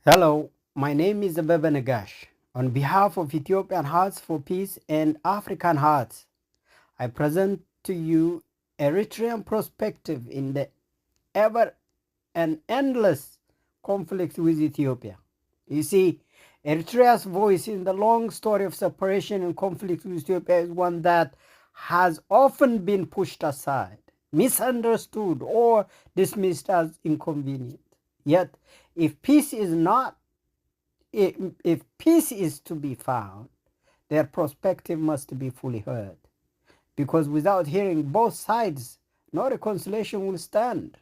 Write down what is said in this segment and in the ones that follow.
Hello, my name is Abebe Nagash. On behalf of Ethiopian Hearts for Peace and African Hearts, I present to you Eritrean perspective in the ever and endless conflict with Ethiopia. You see, Eritrea's voice in the long story of separation and conflict with Ethiopia is one that has often been pushed aside, misunderstood, or dismissed as inconvenient. Yet, if peace is not if peace is to be found, their perspective must be fully heard. Because without hearing both sides, no reconciliation will stand.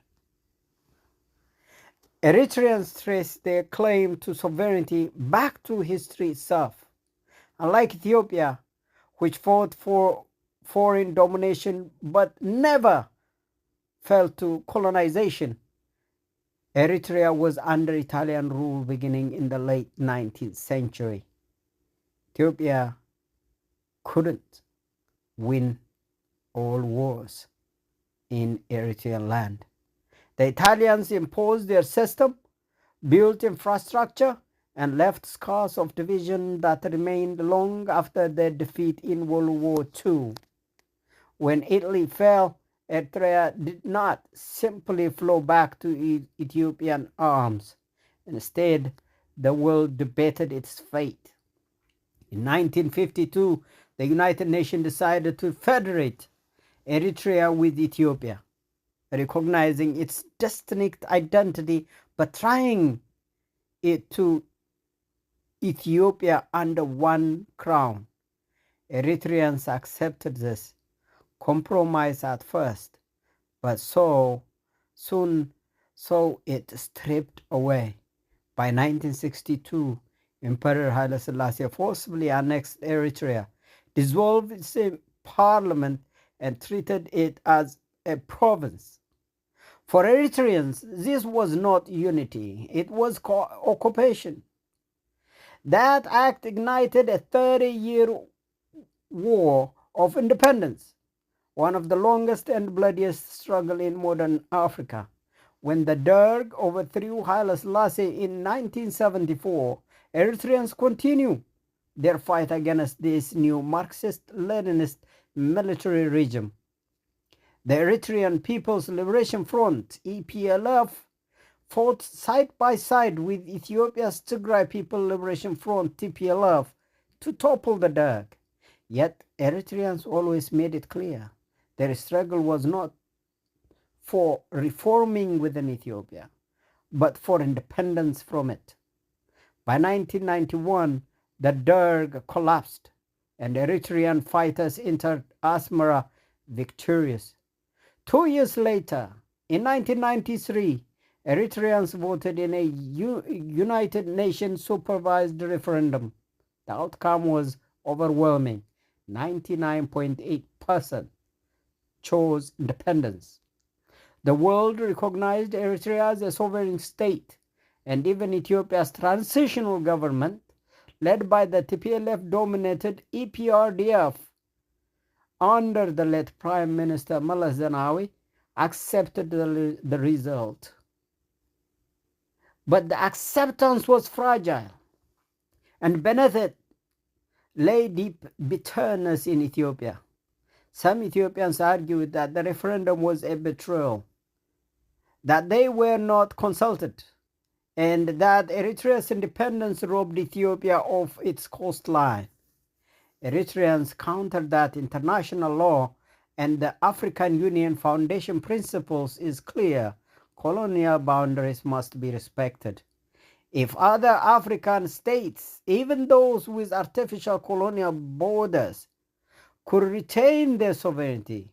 Eritreans trace their claim to sovereignty back to history itself. Unlike Ethiopia, which fought for foreign domination but never fell to colonization, Eritrea was under Italian rule beginning in the late 19th century. Ethiopia couldn't win all wars in Eritrean land. The Italians imposed their system, built infrastructure, and left scars of division that remained long after their defeat in World War II. When Italy fell, Eritrea did not simply flow back to Ethiopian arms. Instead, the world debated its fate. In 1952, the United Nations decided to federate Eritrea with Ethiopia, recognizing its distinct identity but trying it to Ethiopia under one crown. Eritreans accepted this compromise at first, but soon saw it stripped away. By 1962, Emperor Haile Selassie forcibly annexed Eritrea, dissolved its parliament, and treated it as a province. For Eritreans, this was not unity, it was occupation. That act ignited a 30-year war of independence, one of the longest and bloodiest struggles in modern Africa. When the Derg overthrew Haile Selassie in 1974, Eritreans continue their fight against this new Marxist-Leninist military regime. The Eritrean People's Liberation Front, EPLF, fought side by side with Ethiopia's Tigray People Liberation Front, TPLF, to topple the Derg. Yet Eritreans always made it clear their struggle was not for reforming within Ethiopia, but for independence from it. By 1991, the Derg collapsed, and Eritrean fighters entered Asmara victorious. 2 years later, in 1993, Eritreans voted in a United Nations supervised referendum. The outcome was overwhelming. 99.8% chose independence. The world recognized Eritrea as a sovereign state, and even Ethiopia's transitional government, led by the TPLF-dominated EPRDF, under the late Prime Minister Meles Zenawi, accepted the result. But the acceptance was fragile, and beneath it lay deep bitterness in Ethiopia. Some Ethiopians argued that the referendum was a betrayal, that they were not consulted, and that Eritrea's independence robbed Ethiopia of its coastline. Eritreans countered that international law and the African Union Foundation principles is clear. Colonial boundaries must be respected. If other African states, even those with artificial colonial borders, could retain their sovereignty,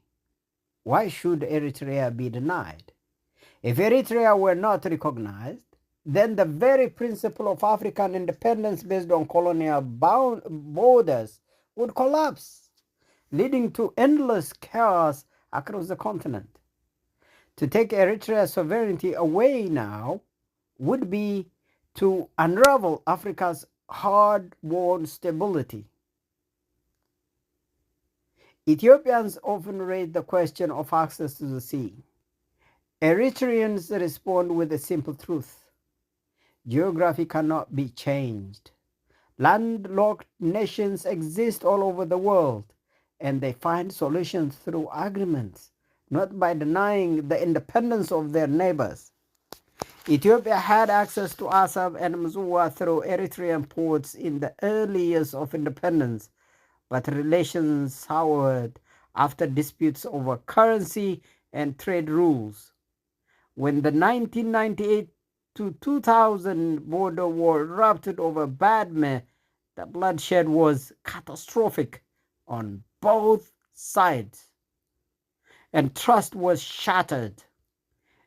why should Eritrea be denied? If Eritrea were not recognized, then the very principle of African independence based on colonial borders would collapse, leading to endless chaos across the continent. To take Eritrea's sovereignty away now would be to unravel Africa's hard-won stability. Ethiopians often raise the question of access to the sea. Eritreans respond with a simple truth. Geography cannot be changed. Landlocked nations exist all over the world, and they find solutions through agreements, not by denying the independence of their neighbors. Ethiopia had access to Assab and Mzua through Eritrean ports in the early years of independence, but relations soured after disputes over currency and trade rules. When the 1998 to 2000 border war erupted over Badme, the bloodshed was catastrophic on both sides, and trust was shattered.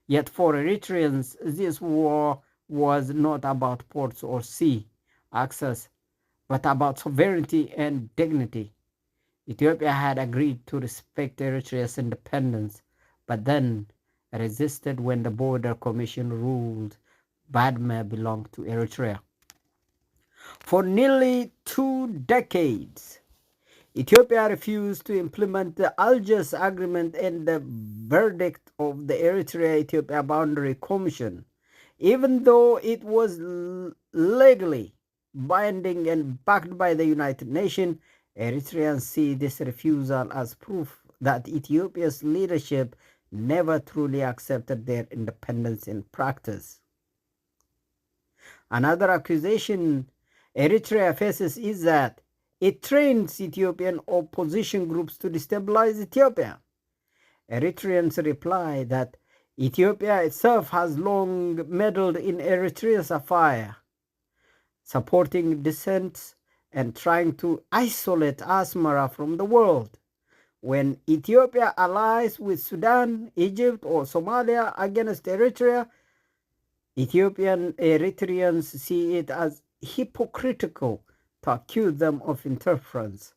Yet for Eritreans, this war was not about ports or sea access, but about sovereignty and dignity. Ethiopia had agreed to respect Eritrea's independence, but then resisted when the Border Commission ruled Badme belonged to Eritrea. For nearly 2 decades, Ethiopia refused to implement the Algiers Agreement and the verdict of the Eritrea-Ethiopia Boundary Commission, even though it was legally binding and backed by the United Nations. Eritreans see this refusal as proof that Ethiopia's leadership never truly accepted their independence in practice. Another accusation Eritrea faces is that it trains Ethiopian opposition groups to destabilize Ethiopia. Eritreans reply that Ethiopia itself has long meddled in Eritrea's affair, supporting dissent and trying to isolate Asmara from the world. When Ethiopia allies with Sudan, Egypt, or Somalia against Eritrea, Ethiopian Eritreans see it as hypocritical to accuse them of interference.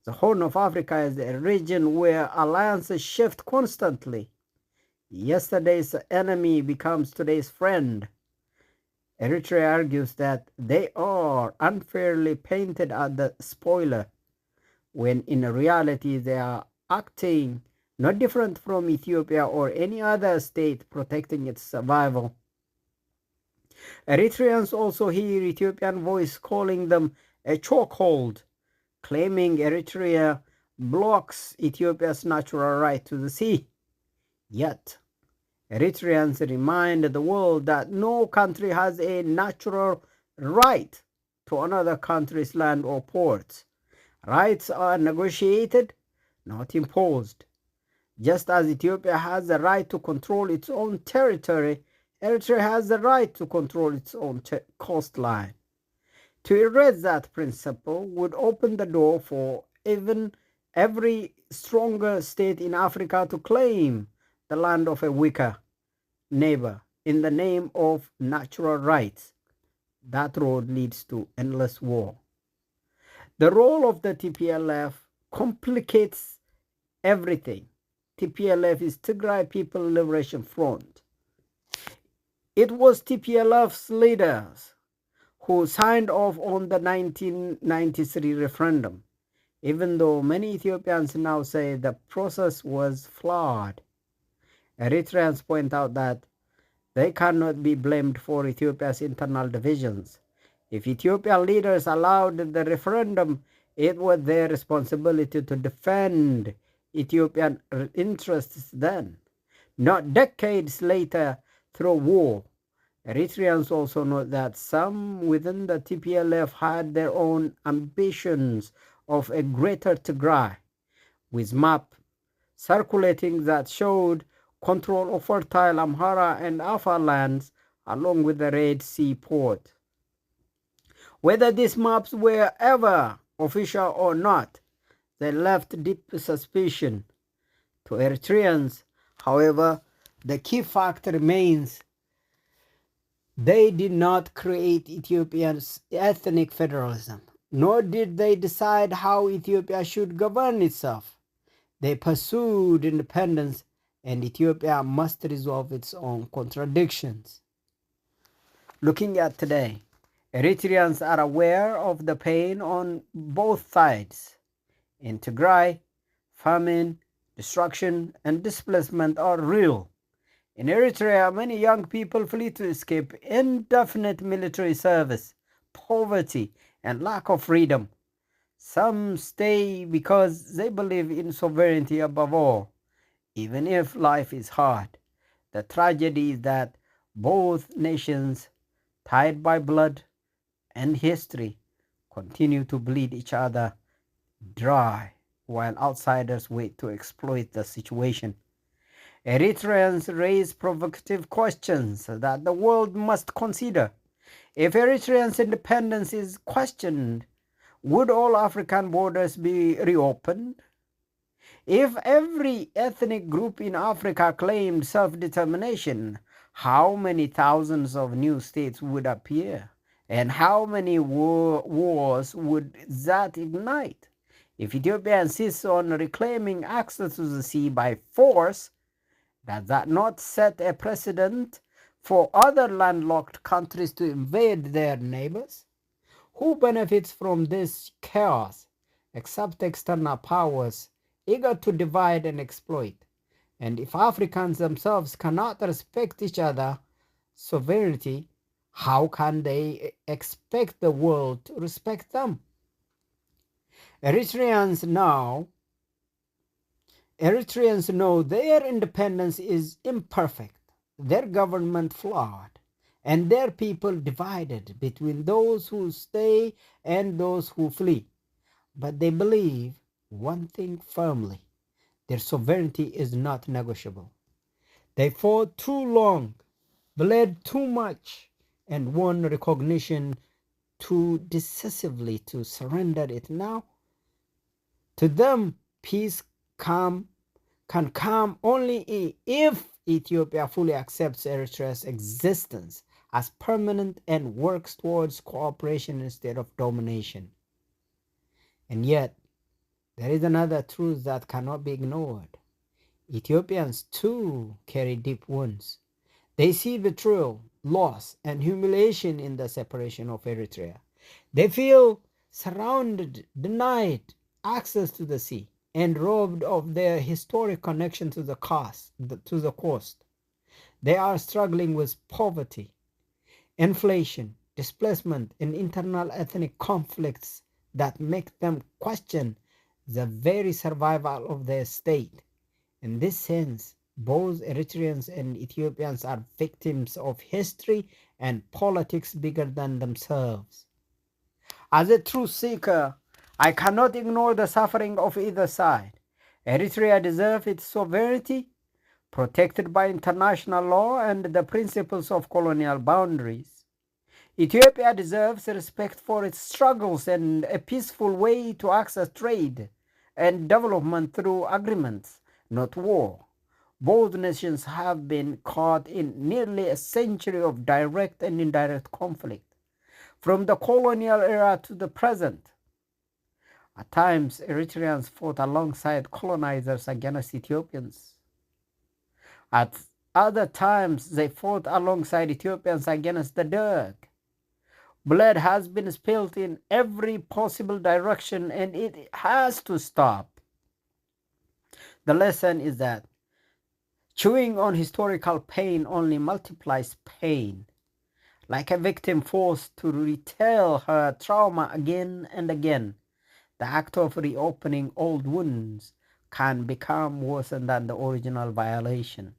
The Horn of Africa is a region where alliances shift constantly. Yesterday's enemy becomes today's friend. Eritrea argues that they are unfairly painted as the spoiler, when in reality they are acting not different from Ethiopia or any other state protecting its survival. Eritreans also hear Ethiopian voice calling them a chokehold, claiming Eritrea blocks Ethiopia's natural right to the sea. Yet, Eritreans remind the world that no country has a natural right to another country's land or ports. Rights are negotiated, not imposed. Just as Ethiopia has the right to control its own territory, Eritrea has the right to control its own coastline. To erase that principle would open the door for even every stronger state in Africa to claim the land of a weaker neighbor in the name of natural rights. That road leads to endless war. The role of the TPLF complicates everything. TPLF is Tigray People Liberation Front. It was TPLF's leaders who signed off on the 1993 referendum, even though many Ethiopians now say the process was flawed. Eritreans point out that they cannot be blamed for Ethiopia's internal divisions. If Ethiopian leaders allowed the referendum, it was their responsibility to defend Ethiopian interests then, not decades later through war. Eritreans also note that some within the TPLF had their own ambitions of a greater Tigray, with map circulating that showed control of fertile Amhara and Afar lands along with the Red Sea port. Whether these maps were ever official or not, they left deep suspicion. To Eritreans, however, the key fact remains they did not create Ethiopia's ethnic federalism, nor did they decide how Ethiopia should govern itself. They pursued independence, and Ethiopia must resolve its own contradictions. Looking at today, Eritreans are aware of the pain on both sides. In Tigray, famine, destruction, and displacement are real. In Eritrea, many young people flee to escape indefinite military service, poverty, and lack of freedom. Some stay because they believe in sovereignty above all, even if life is hard. The tragedy is that both nations, tied by blood and history, continue to bleed each other dry while outsiders wait to exploit the situation. Eritreans raise provocative questions that the world must consider. If Eritreans' independence is questioned, would all African borders be reopened? If every ethnic group in Africa claimed self-determination, how many thousands of new states would appear? And how many wars would that ignite? If Ethiopia insists on reclaiming access to the sea by force, does that not set a precedent for other landlocked countries to invade their neighbors? Who benefits from this chaos except external powers eager to divide and exploit? And if Africans themselves cannot respect each other's sovereignty, how can they expect the world to respect them? Eritreans know their independence is imperfect, their government flawed, and their people divided between those who stay and those who flee. But they believe one thing firmly: their sovereignty is not negotiable. They fought too long, bled too much, and won recognition too decisively to surrender it now. To them, peace can come only if Ethiopia fully accepts Eritrea's existence as permanent and works towards cooperation instead of domination. And yet, there is another truth that cannot be ignored. Ethiopians too carry deep wounds. They see betrayal, loss, and humiliation in the separation of Eritrea. They feel surrounded, denied access to the sea, and robbed of their historic connection to the coast. They are struggling with poverty, inflation, displacement, and internal ethnic conflicts that make them question the very survival of their state. In this sense, both Eritreans and Ethiopians are victims of history and politics bigger than themselves. As a truth seeker, I cannot ignore the suffering of either side. Eritrea deserves its sovereignty, protected by international law and the principles of colonial boundaries. Ethiopia deserves respect for its struggles and a peaceful way to access trade and development through agreements, not war. Both nations have been caught in nearly a century of direct and indirect conflict, from the colonial era to the present. At times, Eritreans fought alongside colonizers against Ethiopians. At other times, they fought alongside Ethiopians against the Derg. Blood has been spilled in every possible direction, and it has to stop. The lesson is that chewing on historical pain only multiplies pain. Like a victim forced to retell her trauma again and again, the act of reopening old wounds can become worse than the original violation.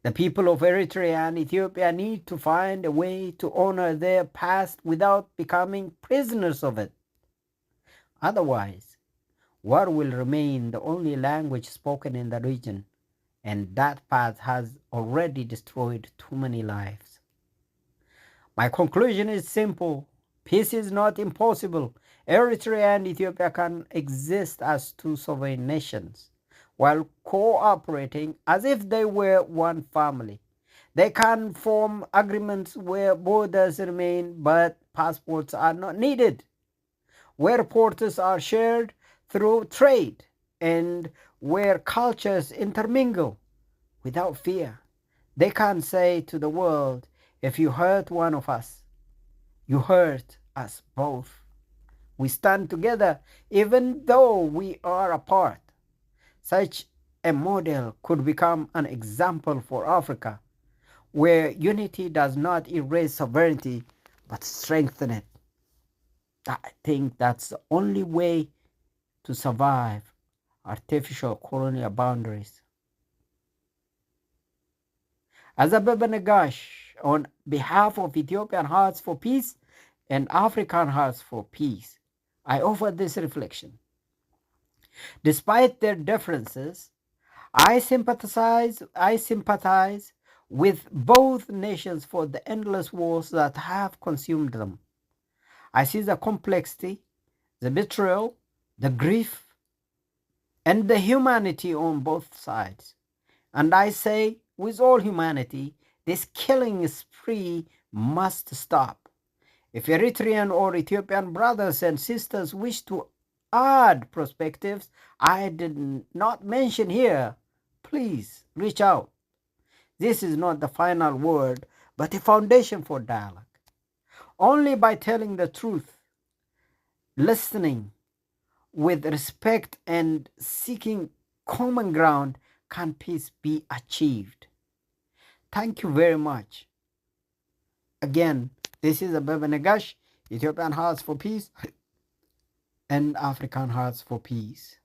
The people of Eritrea and Ethiopia need to find a way to honor their past without becoming prisoners of it. Otherwise, war will remain the only language spoken in the region, and that path has already destroyed too many lives. My conclusion is simple. Peace is not impossible. Eritrea and Ethiopia can exist as two sovereign nations while cooperating as if they were one family. They can form agreements where borders remain but passports are not needed, where ports are shared through trade, and where cultures intermingle without fear. They can say to the world, if you hurt one of us, you hurt us both. We stand together even though we are apart. Such a model, could become an example for Africa, where unity does not erase sovereignty but strengthen it. I think that's the only way to survive artificial colonial boundaries. As a Nagash, on behalf of Ethiopian Hearts for Peace and African Hearts for Peace, I offer this reflection. Despite their differences, I sympathize with both nations for the endless wars that have consumed them. I see the complexity, the betrayal, the grief, and the humanity on both sides. And I say, with all humanity, this killing spree must stop. If Eritrean or Ethiopian brothers and sisters wish to add perspectives I did not mention here, please reach out. This is not the final word, but a foundation for dialogue. Only by telling the truth, listening with respect, and seeking common ground can peace be achieved. Thank you very much. Again, this is Abebe Negash, Ethiopian Hearts for Peace and African Hearts for Peace.